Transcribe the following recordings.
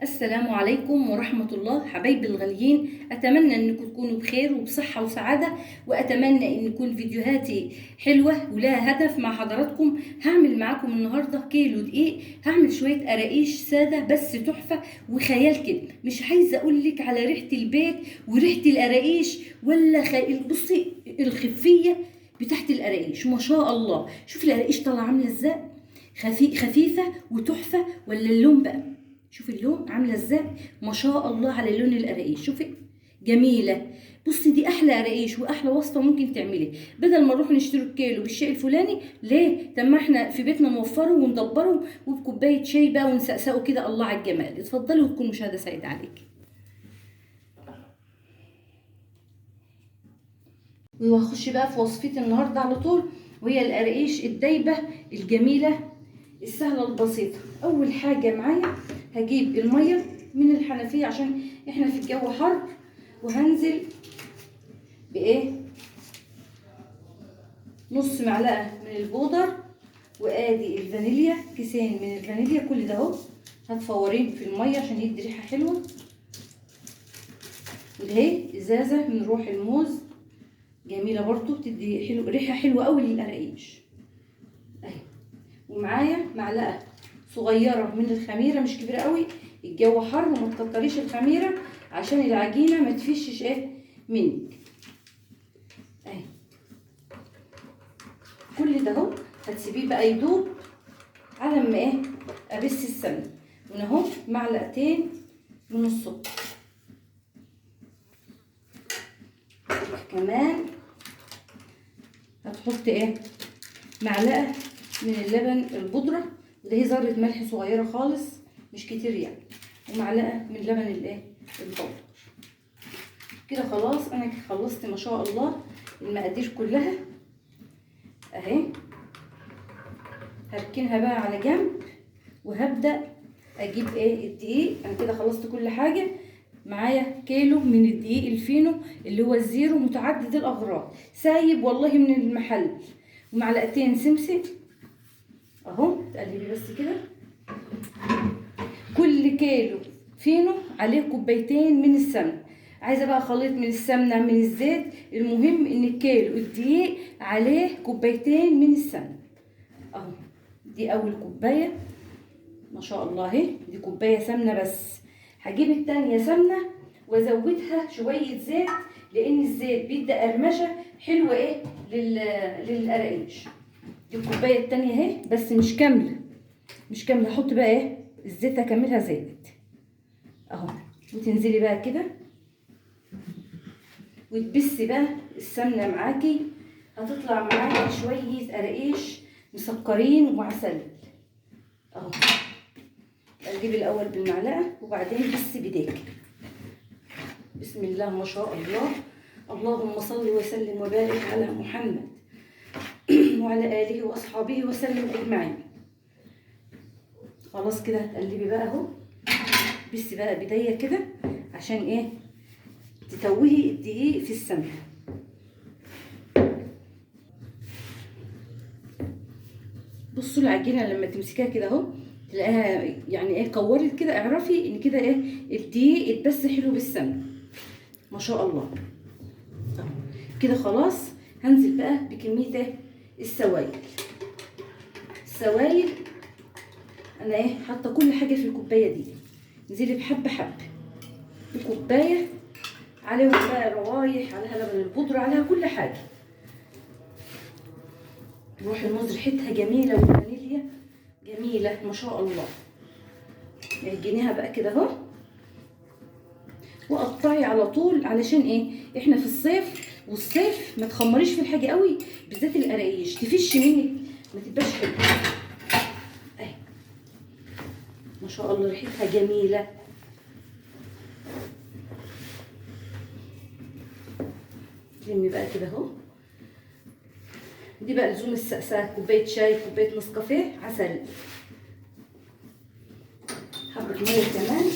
السلام عليكم ورحمة الله حبايبي الغاليين. أتمنى أنكم تكونوا بخير وبصحة وسعادة، وأتمنى أن يكون فيديوهاتي حلوة ولها هدف مع حضراتكم. هعمل معاكم النهاردة كيلو دقيق، هعمل شوية قراقيش سادة بس تحفة وخيال كده. مش عايزة أقولك على ريحة البيت وريحة القراقيش ولا بصي الخفية بتاعت القراقيش ما شاء الله. شوفي القراقيش طالعة عاملة ازاي، خفيفة وتحفة. ولا اللون بقى، شوفي اللون عامله ازاي ما شاء الله على لون القراقيش. شوفي جميله. بصي دي احلى قراقيش واحلى وصفه ممكن تعملي، بدل ما نروح نشتري الكيلو بالشيء الفلاني. ليه؟ طب ما احنا في بيتنا نوفره وندبره وبكوبايه شاي بقى ونسقسقه كده. الله على الجمال. اتفضلي وتكون مشاهده سعيده عليكي. وهخش بقى في وصفتي النهارده على طول، وهي القراقيش الدايبه الجميله السهله البسيطه. اول حاجه معايا هجيب الميه من الحنفيه عشان احنا في الجو حر، وهنزل بايه، نص معلقه من البودر، وادي الفانيليا، كيسين من الفانيليا. كل ده اهو هتفورين في الميه عشان يدي ريحه حلوه. ودهي ازازه من روح الموز جميله برضو بتدي ريحه حلوه قوي للقراقيش اهي. ومعايا معلقه صغيره من الخميره، مش كبيره قوي، الجو حر وما تكتريش الخميره عشان العجينه ما تفشش ايه منك اهي. كل ده اهو هتسيبيه بقى يدوب على ما ايه ابس السمنه. وهنا اهو معلقتين من السكر، كمان هتحط ايه معلقه من اللبن البودره، وده هي ذره ملح صغيره خالص مش كتير يعني، ومعلقه من لبن الايه البودر. كده خلاص انا خلصت ما شاء الله المقادير كلها اهي. هركنها بقى على جنب وهبدا اجيب ايه الدقيق. انا كده خلصت كل حاجه. معايا كيلو من الدقيق الفينو اللي هو الزيرو متعدد الاغراض، سايب والله من المحل، ومعلقتين سمسم اهو. تقلبي بس كده. كل كيلو فينو عليه كوبايتين من السمنه. عايزه بقى خليط من السمنه من الزيت، المهم ان الكيلو الدقيق عليه كوبايتين من السمنه اهو. دي اول كوبايه ما شاء الله اهي، دي كوبايه سمنه بس. هجيب التانية سمنه وازودها شويه زيت، لان الزيت بيدي قرمشه حلوه ايه للقراقيش. دي الكوبايه التانية اهي بس مش كامله، مش كامله. احط بقى ايه الزيت، هكملها زيت اهو. وتنزلي بقى كده وتبسي بقى السمنه معاكي، هتطلع معاكي شويه قراقيش مسكرين وعسل اهو. اجيب الاول بالمعلقه وبعدين بس بايديك. بسم الله ما شاء الله. اللهم صل وسلم وبارك على محمد وعلى اله واصحابه وسلم اجمعين. خلاص كده هتقلبي بقى اهو. بس بقى بدايه كده عشان ايه تتوهي الدقيق في السمنه. بصوا العجينه لما تمسكيها كده اهو تلاقيها يعني ايه كورت كده، اعرفي ان كده ايه الدقيق اتبس حلو بالسمنه ما شاء الله اهو. كده خلاص هنزل بقى بكميه ايه السوائل. السوائل انا ايه حاطه كل حاجه في الكوبايه دي، انزلي بحبه حبه الكوبايه، عليهم بقى روايح، عليها لبن البودره، عليها كل حاجه. روح الموز ريحتها جميله والفانيليا جميله ما شاء الله. عجنيها بقى كده اهو وقطعي على طول. علشان ايه احنا في الصيف، والصيف ما تخمريش في الحاجه قوي، بالذات القراقيش تفش منك ما تبقاش حلوه اهي ما شاء الله. ريحتها جميله. لمي بقى كده اهو. دي بقى لزوم السقساء، كوبايه شاي، كوبايه نسكافيه، عسل، حبه ميه كمان.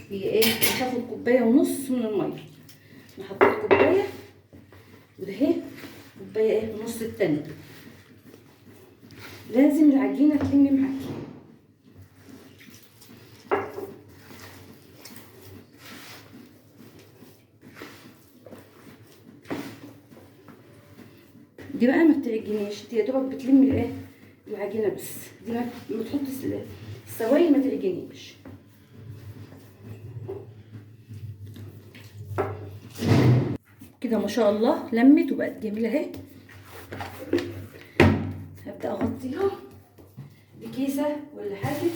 هي ايه هتاخد كوبايه ونص من الميه. انا حطيت كوبايه وده اهي كوبايه ايه ونص التانيه. لازم العجينه تلم معاكي دي بقى ما بتعجنيش، انت يا دوبك بتلمي الايه العجينه بس. دي ما بتحط السوائل ما تعجنيش. كده ما شاء الله لمت وبقت جميله اهي. هبدا اغطيها بكيسه ولا حاجه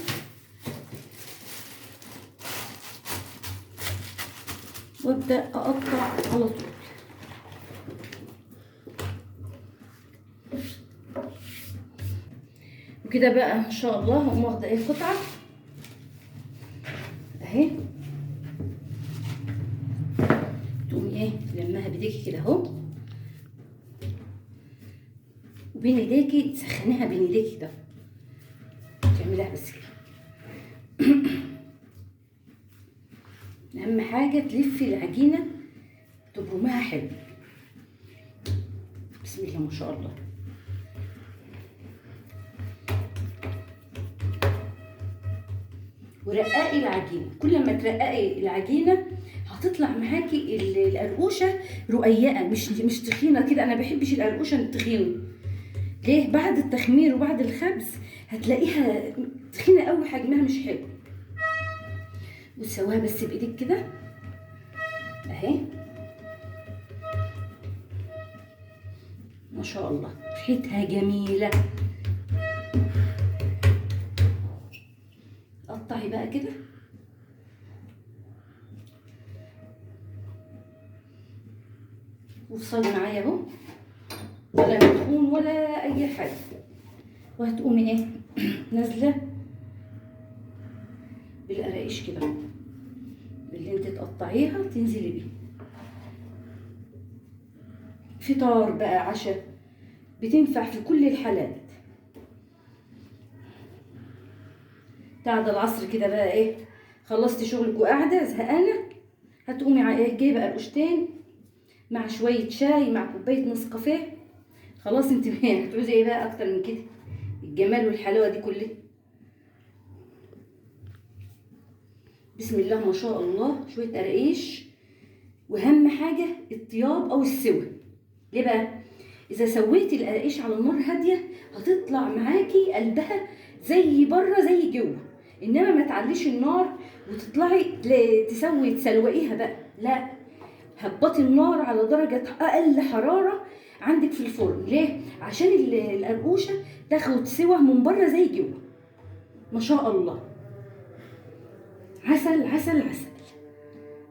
وابدا اقطع على طول. وكده بقى ان شاء الله هقوم واخده ايه قطعه اهي، تقومي ايه لمها بايديكي كده اهو، وبين ايديكي تسخنيها بين ايديكي كده، تعمليها بس كده. اهم حاجه تلفي العجينه تبرميها حلو. بسم الله ما شاء الله. ورققي العجينه، كل ما ترققي العجينه هتطلع معاكي القرقوشه رقيقه، مش تخينه كده. انا بحبش القرقوشه التخينه. ليه؟ بعد التخمير وبعد الخبز هتلاقيها تخينه قوي، حجمها مش حلو. وتسويها بس بايدك كده اهي ما شاء الله، ريحتها جميله. قطعي بقى كده وافصلي معايا اهو، ولا مدهون ولا اي حاجه. وهتقومي ايه نازله بالقراقيش كده اللي انت تقطعيها تنزلي بيه. فطار بقى عشاء بتنفع في كل الحالات. بعد العصر كده بقى ايه خلصتي شغلك وقاعده زهقانه، هتقومي جايبه قرقوشتين مع شويه شاي مع كوبايه نسكافيه. خلاص انت هتعوزي ايه بقى اكتر من كده؟ الجمال والحلاوه دي كلها. بسم الله ما شاء الله. شويه قراقيش، واهم حاجه الطياب او السوى. ليه بقى؟ اذا سويتي القراقيش على النار هاديه هتطلع معاكي قلبها زي بره زي جوه، انما ما تعليش النار وتطلعي تسوقيها بقى، لا، هبطي النار على درجه اقل حراره عندك في الفرن. ليه؟ عشان القرقوشه تاخد سوا من بره زي جوه. ما شاء الله. عسل عسل عسل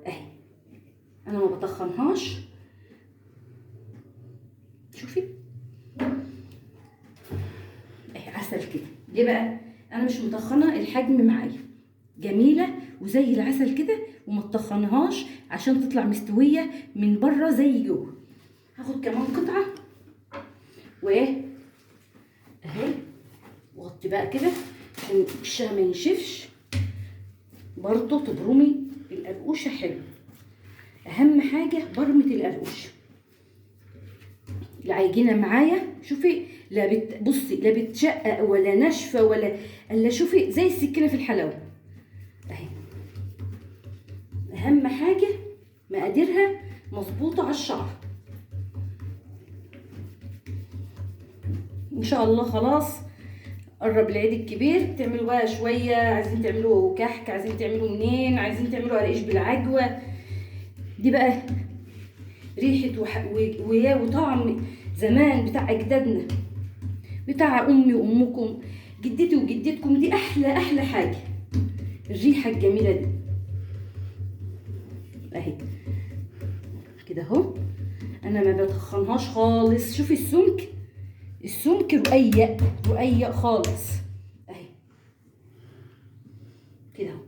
اهي. انا ما بطخنهاش، شوفي اهي عسل كده. ليه بقى؟ انا مش مطخنه، الحجم معايا جميله وزي العسل كده، وما تطخنهاش عشان تطلع مستويه من بره زي جوه. هاخد كمان قطعه وايه اهي، وغطي بقى كده عشان وشها ما ينشفش. برضه تبرمي القرقوشه حلو. اهم حاجه برمه القرقوشه. العجينه معايا شوفي، بصي لا بتشقق ولا ناشفه ولا شوفي زي السكينه في الحلاوه اهي. اهم حاجه مقاديرها مظبوطه على الشعر. ان شاء الله خلاص قرب العيد الكبير، تعملوا بقى شويه، عايزين تعملوا كحك، عايزين تعملوا منين، عايزين تعملوا قراقيش بالعجوه. دي بقى ريحه وطعم زمان بتاع اجدادنا، بتاع امي وامكم جدتي وجدتكم. دي احلى حاجه، الريحه الجميله دي اهي كده اهو. انا ما بتخنهاش خالص. شوفي السمك رقيق خالص اهي كده اهو.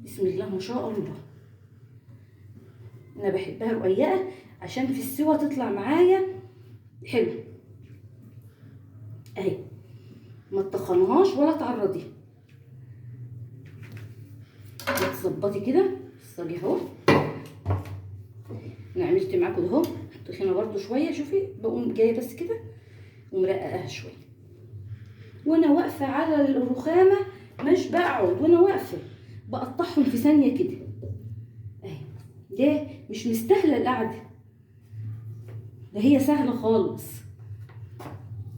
بسم الله ما شاء الله. انا بحبها رقيقه عشان في السوا تطلع معايا حلو اهي. ما تطخنهاش ولا تعرضيها. تظبطي كده الصاجي اهو. انا عملت معاكم اهو تخينه برده شويه. شوفي بقوم جايه بس كده ومرققاها شويه وانا واقفه على الرخامه، مش بقعد وانا واقفه بقطعهم في ثانيه كده اهي. ليه؟ مش مستاهله القعده. ده هي سهله خالص.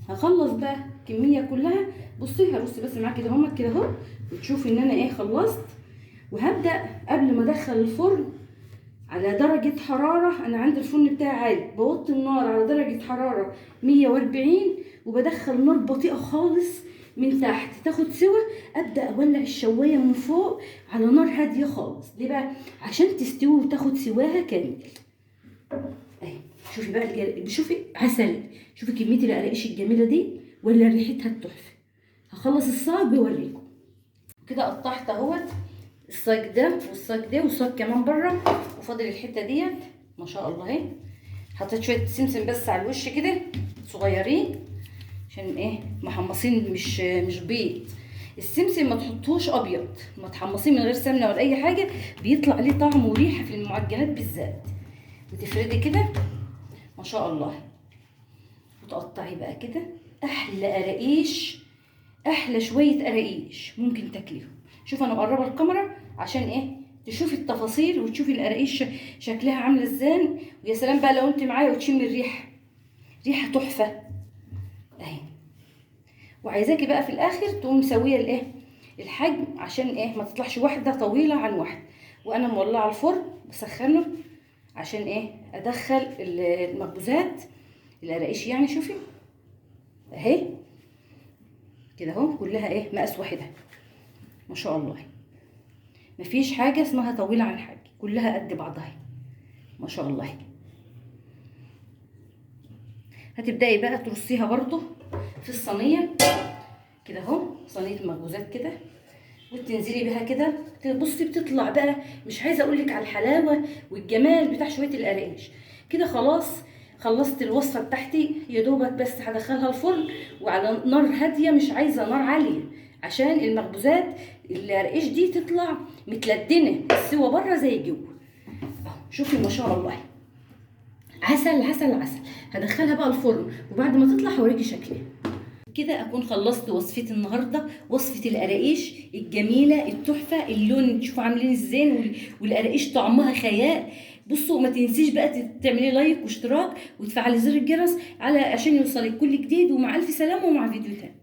هخلص بقى الكميه كلها. بصي هرص بس معاكي كده اهو كده اهو، وتشوفي ان انا ايه خلصت. وهبدا قبل ما ادخل الفرن على درجه حراره، انا عندي الفرن بتاعي عالي، بوطي النار على درجه حراره 140 وبدخل نار بطيئه خالص من تحت تاخد سوا. ابدا اولع الشوايه من فوق على نار هاديه خالص. ليه بقى؟ عشان تستوي وتاخد سواها كامل. اهي شوفي بقى شوفي عسل، شوفي كميه القراقيش الجميله دي ولا ريحتها التحفه. هخلص الصاج بوريكم. كده قطعت اهوت الصاج ده والصاج ده والصاج كمان بره، وفاضل الحته ديت ما شاء الله اهي. حطيت شويه سمسم بس على الوش كده صغيرين عشان ايه محمصين مش بيض. السمسم ما تحطوش ابيض، ما تحمصيه من غير سمنه ولا اي حاجه، بيطلع ليه طعم وريحه في المعجنات بالذات. وتفردي كده ما شاء الله، وتقطعي بقى كده احلى قراقيش، احلى شويه قراقيش ممكن تاكليهم. شوف انا مقربه الكاميرا عشان ايه تشوفي التفاصيل وتشوفي القراقيش شكلها عامله ازاي. ويا سلام بقى لو انت معايا وتشمي الريحه، ريحه تحفه اهي. وعايزاكي بقى في الاخر تقوم مسويه الايه الحجم عشان ايه ما تطلعش واحده طويله عن واحده. وانا مولعه الفرن بسخنه عشان ايه ادخل المخبوزات القراقيش يعني. شوفي اهي كده اهو كلها ايه مقاس واحده ما شاء الله. مفيش حاجه اسمها طويله عن حاجه، كلها قد بعضها ما شاء الله. هتبداي بقى ترصيها برضو في الصينيه كده اهو، صينيه المخبوزات كده، وتنزلي بيها كده. بصي بتطلع بقى مش عايزه اقول لك على الحلاوه والجمال بتاع شويه القراقيش كده. خلاص خلصت الوصفه بتاعتي، يا دوبك بس هدخلها الفرن وعلى نار هاديه، مش عايزه نار عاليه عشان المخبوزات القراقيش دي تطلع متلدنه السوا بره زي جوه اهو. شوفي ما شاء الله عسل عسل عسل. هدخلها بقى الفرن وبعد ما تطلع هوريكي شكلها. كده اكون خلصت وصفتي النهارده، وصفه القراقيش الجميله التحفه. اللون تشوفوا عاملين ازاي، والقراقيش طعمها خيال. بصوا ما تنسيش بقى تعملي لايك واشتراك وتفعلي زر الجرس عشان يوصلك كل جديد. ومع الف سلامه ومع فيديو تاني.